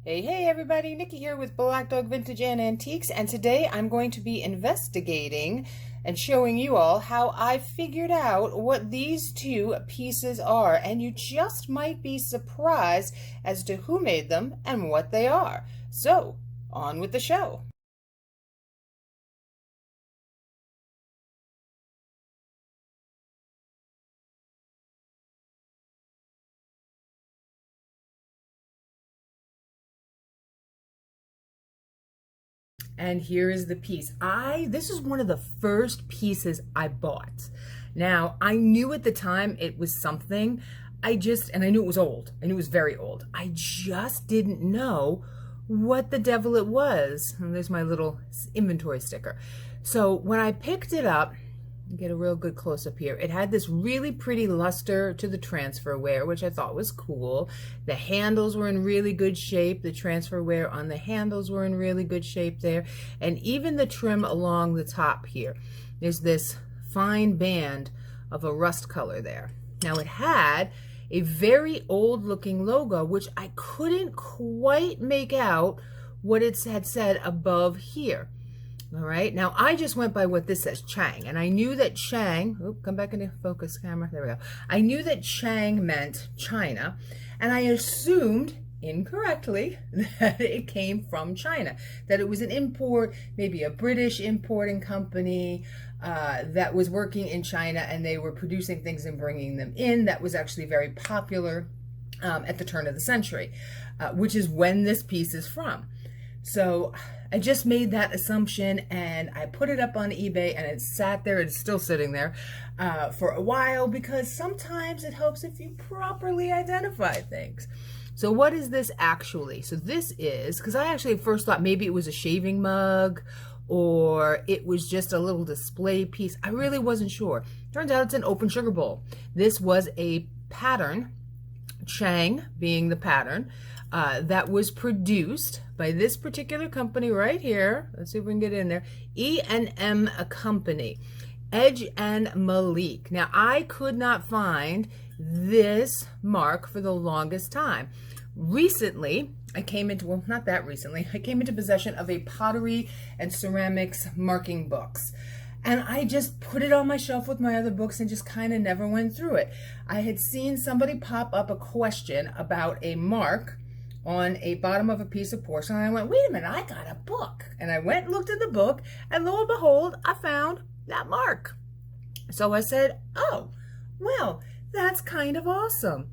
Hey everybody, Nikki here with Black Dog Vintage and Antiques, and today I'm going to be investigating and showing you all how I figured out what these two pieces are, and you just might be surprised as to who made them and what they are. So, on with the show. And here is the piece. This is one of the first pieces I bought. Now, I knew at the time it was something. And I knew it was old. I knew it was very old. I just didn't know what the devil it was. And there's my little inventory sticker. So when I picked it up, get a real good close-up here. It had this really pretty luster to the transfer wear, which I thought was cool. The handles were in really good shape. The transfer wear on the handles were in really good shape there. And even the trim along the top here. There's this fine band of a rust color there. Now it had a very old-looking logo, which I couldn't quite make out what it had said above here. All right, now I just went by what this says, Chang, and I knew that Chang, come back into focus camera, there we go. I knew that Chang meant China, and I assumed incorrectly that it came from China, that it was an import, maybe a British importing company that was working in China, and they were producing things and bringing them in. That was actually very popular at the turn of the century, which is when this piece is from. So I just made that assumption, and I put it up on eBay, and it sat there. It's still sitting there for a while, because sometimes it helps if you properly identify things. So what is this actually? So this is, because I actually first thought maybe it was a shaving mug or it was just a little display piece. I really wasn't sure. Turns out it's an open sugar bowl. This was a pattern, Chang being the pattern, that was produced by this particular company right here. Let's see if we can get in there. E&M Company, Edge and Malik. Now, I could not find this mark for the longest time. Recently, I came into, well, not that recently, I came into possession of a pottery and ceramics marking books. And I just put it on my shelf with my other books and just kind of never went through it. I had seen somebody pop up a question about a mark on a bottom of a piece of porcelain. And I went, wait a minute, I got a book. And I went and looked at the book, and lo and behold, I found that mark. So I said, oh, well, that's kind of awesome.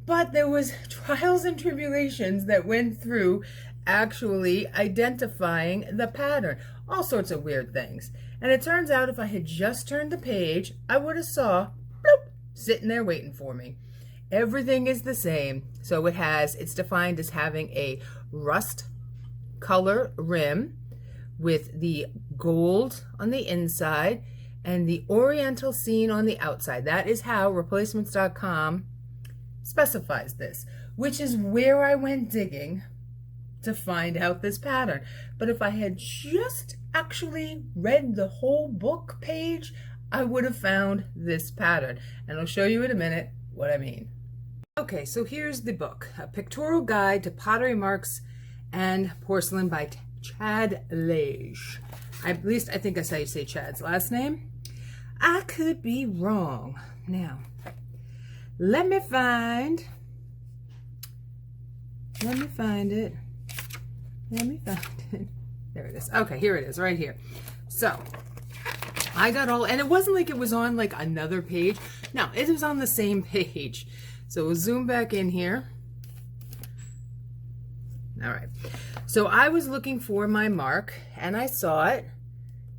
But there was trials and tribulations that went through actually identifying the pattern. All sorts of weird things. And it turns out if I had just turned the page, I would have saw, bloop, sitting there waiting for me. Everything is the same. So it's defined as having a rust color rim with the gold on the inside and the oriental scene on the outside. That is how replacements.com specifies this, which is where I went digging to find out this pattern. But if I had just actually read the whole book page, I would have found this pattern. And I'll show you in a minute what I mean. Okay, so here's the book, A Pictorial Guide to Pottery Marks and Porcelain by Chad Lage. At least I think that's how you say Chad's last name. I could be wrong. Now, let me find it. There it is. Okay, here it is, right here. So, I got all, and it wasn't like it was on like another page. No, it was on the same page. So we'll zoom back in here. All right. So I was looking for my mark, and I saw it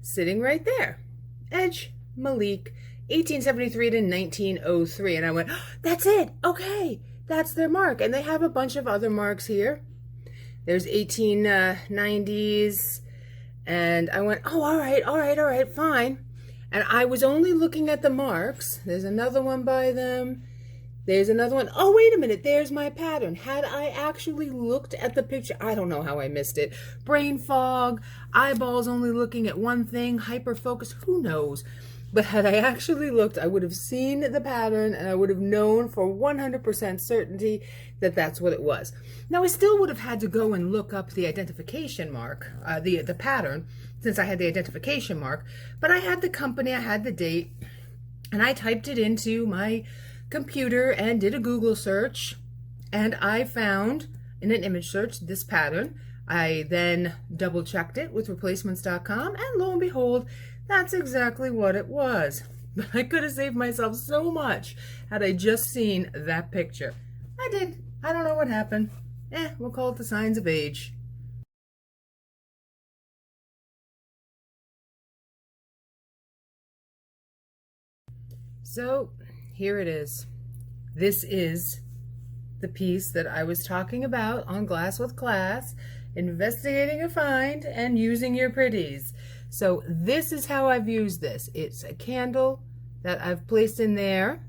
sitting right there. Edge, Malik, 1873 to 1903. And I went, oh, that's it. Okay, that's their mark. And they have a bunch of other marks here. There's 1890s. And I went, oh, all right, fine. And I was only looking at the marks. There's another one by them. There's another one. Oh, wait a minute. There's my pattern. Had I actually looked at the picture, I don't know how I missed it. Brain fog, eyeballs only looking at one thing, hyper focus, who knows? But had I actually looked, I would have seen the pattern and I would have known for 100% certainty that that's what it was. Now, I still would have had to go and look up the identification mark, the pattern, since I had the identification mark. But I had the company, I had the date, and I typed it into my computer and did a Google search, and I found in an image search this pattern. I then double checked it with replacements.com, and lo and behold, that's exactly what it was. But I could have saved myself so much had I just seen that picture. I did. I don't know what happened. We'll call it the signs of age. So here it is. This is the piece that I was talking about on Glass with Class, investigating a find and using your pretties. So this is how I've used this. It's a candle that I've placed in there.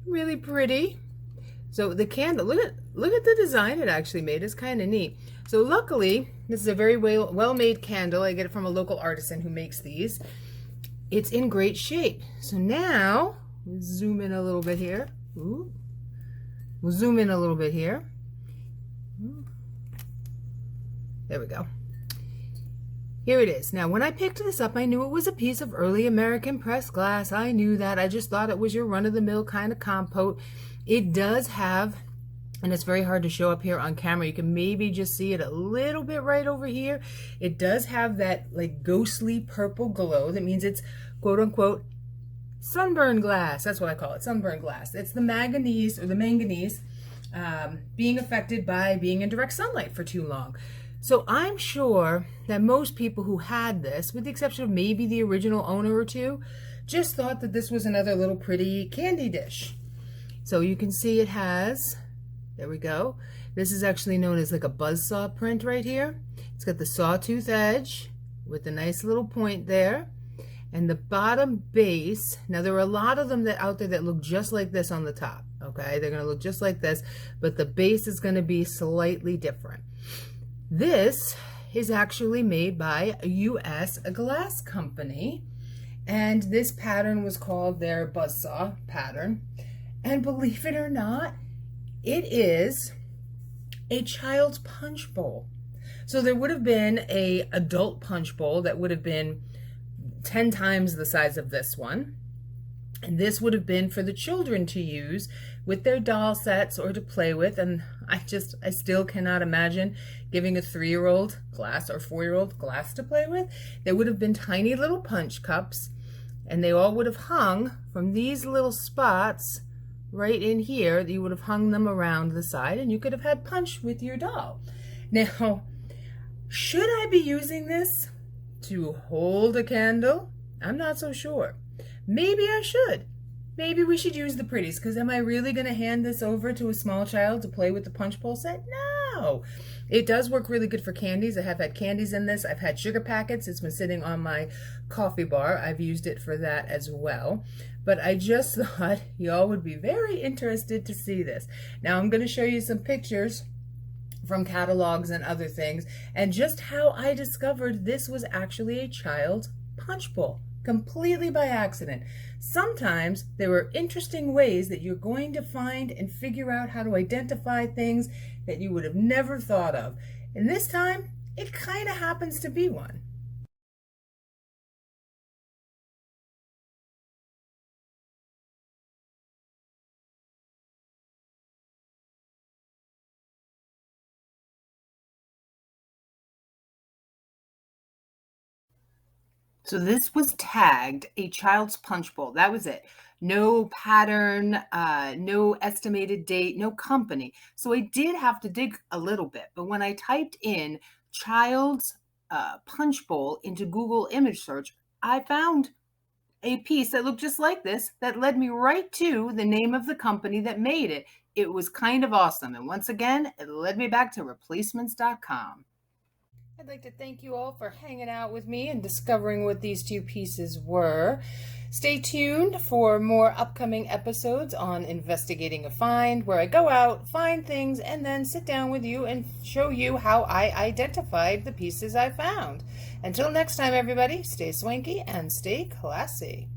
Really pretty. So the candle, look at the design it actually made. It's kind of neat. So luckily, this is a very well-made candle. I get it from a local artisan who makes these. It's in great shape. So now, zoom in a little bit here. Ooh. We'll zoom in a little bit here. There we go. Here it is. Now, when I picked this up, I knew it was a piece of early American pressed glass. I knew that. I just thought it was your run-of-the-mill kind of compote. It does have, and it's very hard to show up here on camera. You can maybe just see it a little bit right over here. It does have that like ghostly purple glow. That means it's quote-unquote sunburn glass. That's what I call it, sunburn glass. It's the manganese being affected by being in direct sunlight for too long. So I'm sure that most people who had this, with the exception of maybe the original owner or two, just thought that this was another little pretty candy dish. So you can see it has, there we go. This is actually known as like a buzzsaw print right here. It's got the sawtooth edge with a nice little point there. And the bottom base, now there are a lot of them out there that look just like this on the top, okay? They're gonna look just like this, but the base is gonna be slightly different. This is actually made by a US glass company, and this pattern was called their buzzsaw pattern. And believe it or not, it is a child's punch bowl. So there would have been an adult punch bowl that would have been 10 times the size of this one. And this would have been for the children to use with their doll sets or to play with. And I still cannot imagine giving a 3-year-old glass or 4-year-old glass to play with. There would have been tiny little punch cups, and they all would have hung from these little spots right in here. You would have hung them around the side, and you could have had punch with your doll. Now, should I be using this to hold a candle? I'm not so sure. Maybe I should. Maybe we should use the pretties, because am I really going to hand this over to a small child to play with the punch bowl set? No. It does work really good for candies. I have had candies in this. I've had sugar packets. It's been sitting on my coffee bar. I've used it for that as well. But I just thought y'all would be very interested to see this. Now I'm going to show you some pictures from catalogs and other things, and just how I discovered this was actually a child's punch bowl, completely by accident. Sometimes there are interesting ways that you're going to find and figure out how to identify things that you would have never thought of. And this time, it kind of happens to be one. So this was tagged a child's punch bowl. That was it. No pattern, no estimated date, no company. So I did have to dig a little bit. But when I typed in child's punch bowl into Google image search, I found a piece that looked just like this that led me right to the name of the company that made it. It was kind of awesome. And once again, it led me back to replacements.com. I'd like to thank you all for hanging out with me and discovering what these two pieces were. Stay tuned for more upcoming episodes on Investigating a Find, where I go out, find things, and then sit down with you and show you how I identified the pieces I found. Until next time, everybody, stay swanky and stay classy.